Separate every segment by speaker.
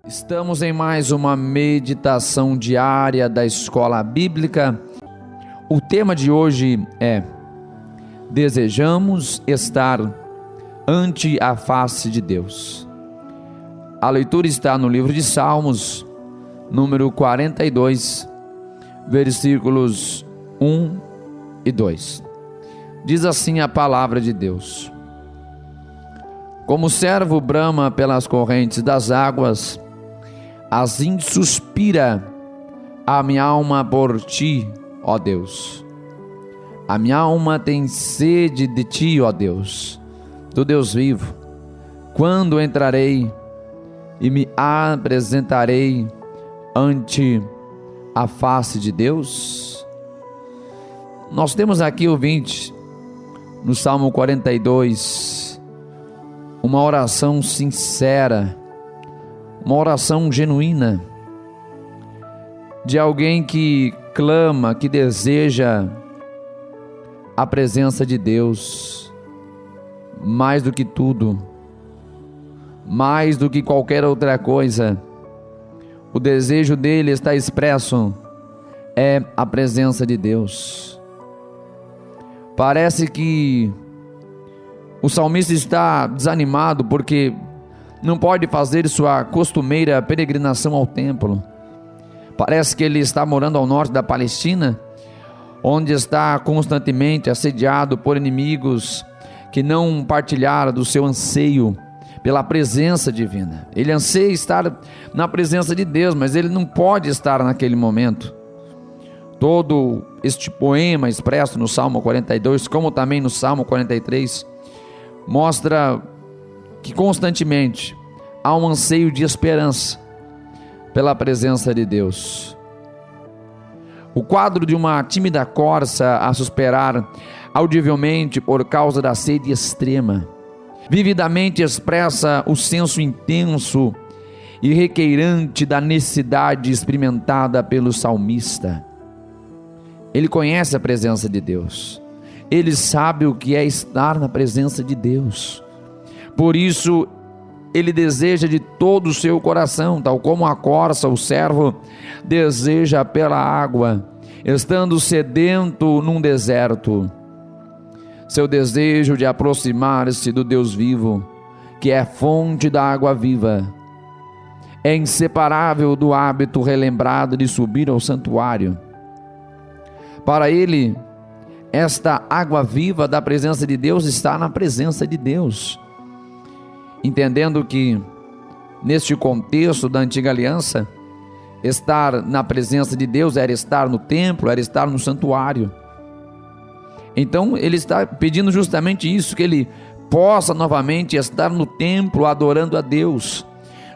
Speaker 1: Estamos em mais uma meditação diária da Escola Bíblica. O tema de hoje é: desejamos estar ante a face de Deus. A leitura está no livro de Salmos, número 42, versículos 1 e 2. Diz assim a palavra de Deus: como o servo brama pelas correntes das águas, assim suspira a minha alma por ti, ó Deus. A minha alma tem sede de ti, ó Deus, do Deus vivo. Quando entrarei e me apresentarei ante a face de Deus? Nós temos aqui, ouvinte, no Salmo 42, uma oração sincera, uma oração genuína, de alguém que clama, que deseja a presença de Deus, mais do que tudo, mais do que qualquer outra coisa. O desejo dele está expresso, é a presença de Deus. Parece que o salmista está desanimado porque não pode fazer sua costumeira peregrinação ao templo. Parece que ele está morando ao norte da Palestina, onde está constantemente assediado por inimigos que não partilharam do seu anseio pela presença divina. Ele anseia estar na presença de Deus, mas ele não pode estar naquele momento. Todo este poema expresso no Salmo 42, como também no Salmo 43, mostra que constantemente há um anseio de esperança pela presença de Deus. O quadro de uma tímida corça a suspirar audivelmente por causa da sede extrema, vividamente expressa o senso intenso e requeirante da necessidade experimentada pelo salmista. Ele conhece a presença de Deus, ele sabe o que é estar na presença de Deus. Por isso, ele deseja de todo o seu coração, tal como a corça, o servo, deseja pela água, estando sedento num deserto. Seu desejo de aproximar-se do Deus vivo, que é fonte da água viva, é inseparável do hábito relembrado de subir ao santuário. Para ele, esta água viva da presença de Deus está na presença de Deus. Entendendo que, neste contexto da antiga aliança, estar na presença de Deus era estar no templo, era estar no santuário. Então ele está pedindo justamente isso, que ele possa novamente estar no templo adorando a Deus,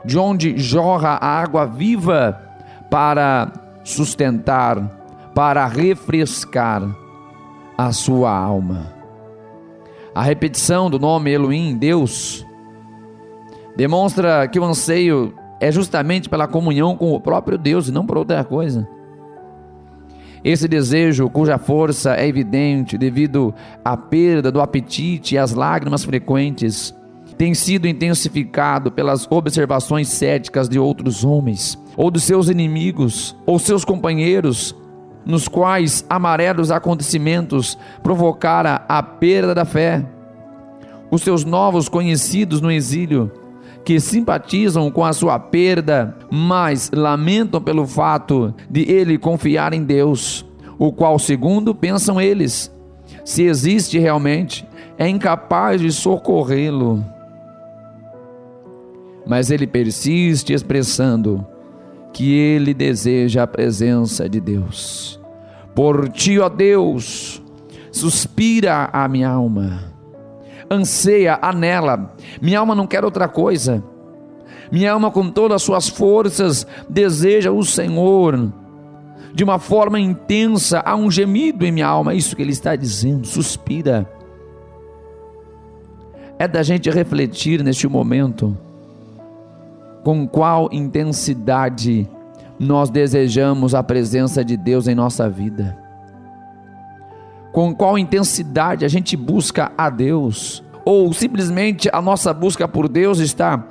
Speaker 1: de onde jorra a água viva para sustentar, para refrescar a sua alma. A repetição do nome Elohim, Deus, demonstra que o anseio é justamente pela comunhão com o próprio Deus e não por outra coisa. Esse desejo, cuja força é evidente devido à perda do apetite e às lágrimas frequentes, tem sido intensificado pelas observações céticas de outros homens, ou dos seus inimigos, ou seus companheiros, nos quais amarelos acontecimentos provocaram a perda da fé. Os seus novos conhecidos no exílio, que simpatizam com a sua perda, mas lamentam pelo fato de ele confiar em Deus, o qual, segundo pensam eles, se existe realmente, é incapaz de socorrê-lo. Mas ele persiste expressando que ele deseja a presença de Deus. Por ti, ó Deus, suspira a minha alma, anseia, anela. Minha alma não quer outra coisa. Minha alma, com todas as suas forças, deseja o Senhor. De uma forma intensa, há um gemido em minha alma. É isso que ele está dizendo, suspira. É da gente refletir neste momento, com qual intensidade nós desejamos a presença de Deus em nossa vida. Com qual intensidade a gente busca a Deus, ou simplesmente a nossa busca por Deus está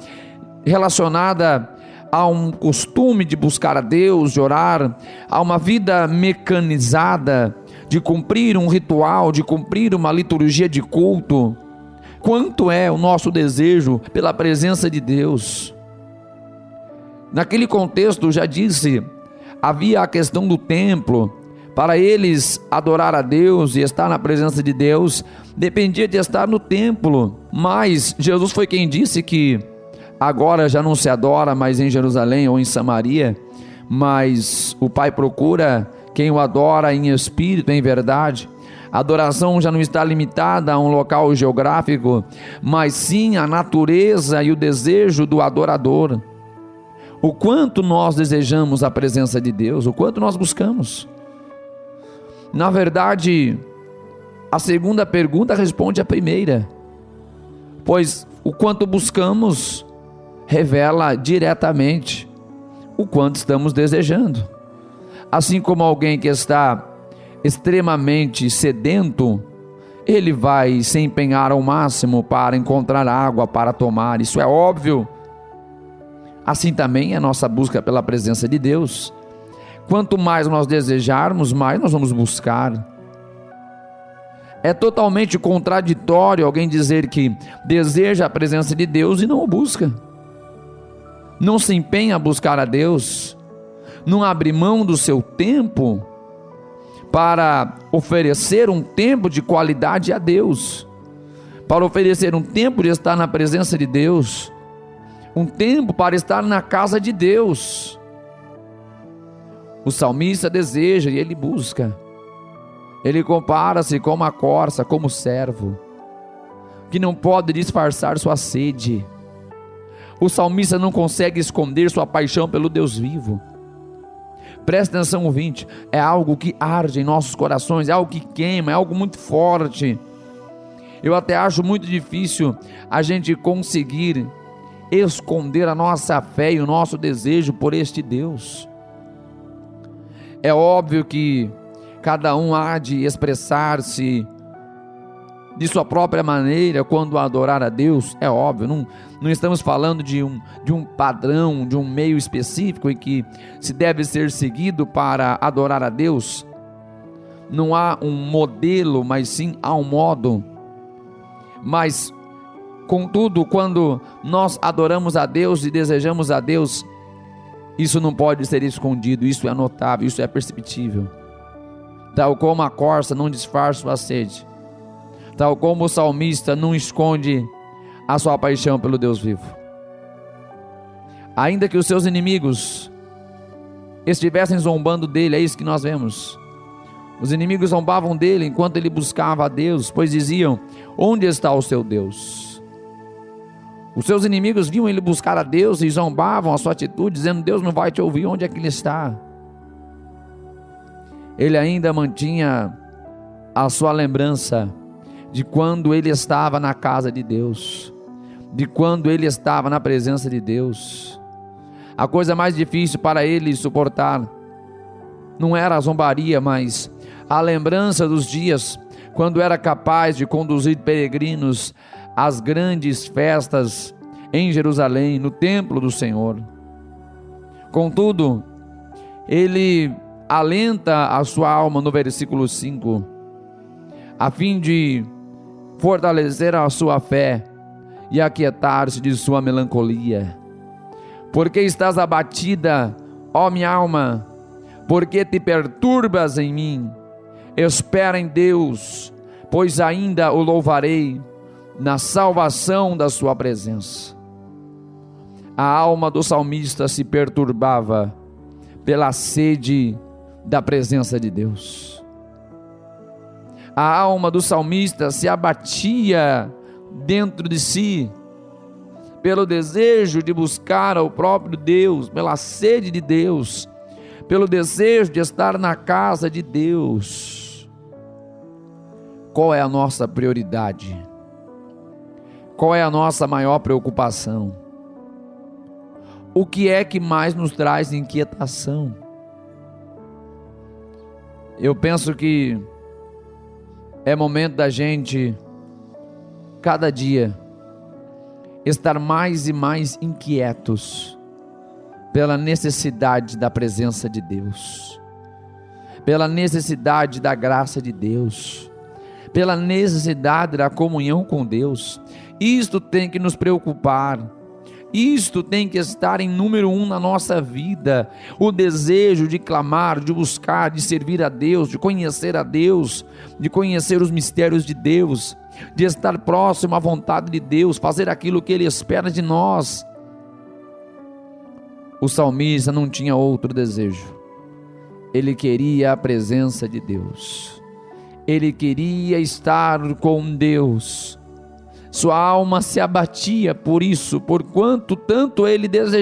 Speaker 1: relacionada há um costume de buscar a Deus, de orar, há uma vida mecanizada, de cumprir um ritual, de cumprir uma liturgia de culto. Quanto é o nosso desejo pela presença de Deus? Naquele contexto, já disse, havia a questão do templo. Para eles adorar a Deus e estar na presença de Deus, dependia de estar no templo. Mas Jesus foi quem disse que agora já não se adora mais em Jerusalém ou em Samaria, mas o Pai procura quem o adora em espírito, em verdade. A adoração já não está limitada a um local geográfico, mas sim a natureza e o desejo do adorador. O quanto nós desejamos a presença de Deus, o quanto nós buscamos. Na verdade, a segunda pergunta responde à primeira, pois o quanto buscamos revela diretamente o quanto estamos desejando. Assim como alguém que está extremamente sedento, ele vai se empenhar ao máximo para encontrar água para tomar, isso é óbvio. Assim também é a nossa busca pela presença de Deus. Quanto mais nós desejarmos, mais nós vamos buscar. É totalmente contraditório alguém dizer que deseja a presença de Deus e não o busca, não se empenha a buscar a Deus, não abre mão do seu tempo para oferecer um tempo de qualidade a Deus, para oferecer um tempo de estar na presença de Deus, um tempo para estar na casa de Deus. O salmista deseja e ele busca. Ele compara-se com uma corça, como servo, que não pode disfarçar sua sede. O salmista não consegue esconder sua paixão pelo Deus vivo. Presta atenção, ouvinte, é algo que arde em nossos corações, é algo que queima, é algo muito forte. Eu até acho muito difícil a gente conseguir esconder a nossa fé e o nosso desejo por este Deus. É óbvio que cada um há de expressar-se de sua própria maneira quando adorar a Deus, é óbvio, não estamos falando de um padrão, de um meio específico em que se deve ser seguido para adorar a Deus. Não há um modelo, mas sim há um modo. Mas, contudo, quando nós adoramos a Deus e desejamos a Deus, isso não pode ser escondido, isso é notável, isso é perceptível. Tal como a corça não disfarça sua sede, tal como o salmista não esconde a sua paixão pelo Deus vivo. Ainda que os seus inimigos estivessem zombando dele, é isso que nós vemos. Os inimigos zombavam dele enquanto ele buscava a Deus, pois diziam: onde está o seu Deus? Os seus inimigos viam ele buscar a Deus e zombavam a sua atitude, dizendo: Deus não vai te ouvir, onde é que ele está? Ele ainda mantinha a sua lembrança de quando ele estava na casa de Deus, de quando ele estava na presença de Deus. A coisa mais difícil para ele suportar não era a zombaria, mas a lembrança dos dias quando era capaz de conduzir peregrinos às grandes festas em Jerusalém, no templo do Senhor. Contudo, ele alenta a sua alma no versículo 5, a fim de fortalecer a sua fé e aquietar-se de sua melancolia. Porque estás abatida, ó minha alma? Porque te perturbas em mim? Espera em Deus, pois ainda o louvarei na salvação da sua presença. A alma do salmista se perturbava pela sede da presença de Deus. A alma do salmista se abatia dentro de si pelo desejo de buscar ao próprio Deus, pela sede de Deus, pelo desejo de estar na casa de Deus. Qual é a nossa prioridade? Qual é a nossa maior preocupação? O que é que mais nos traz inquietação? Eu penso que é momento da gente, cada dia, estar mais e mais inquietos pela necessidade da presença de Deus, pela necessidade da graça de Deus, pela necessidade da comunhão com Deus. Isto tem que nos preocupar, isto tem que estar em número 1 na nossa vida, o desejo de clamar, de buscar, de servir a Deus, de conhecer a Deus, de conhecer os mistérios de Deus, de estar próximo à vontade de Deus, fazer aquilo que Ele espera de nós. O salmista não tinha outro desejo, ele queria a presença de Deus, ele queria estar com Deus. Sua alma se abatia por isso, porquanto tanto ele desejava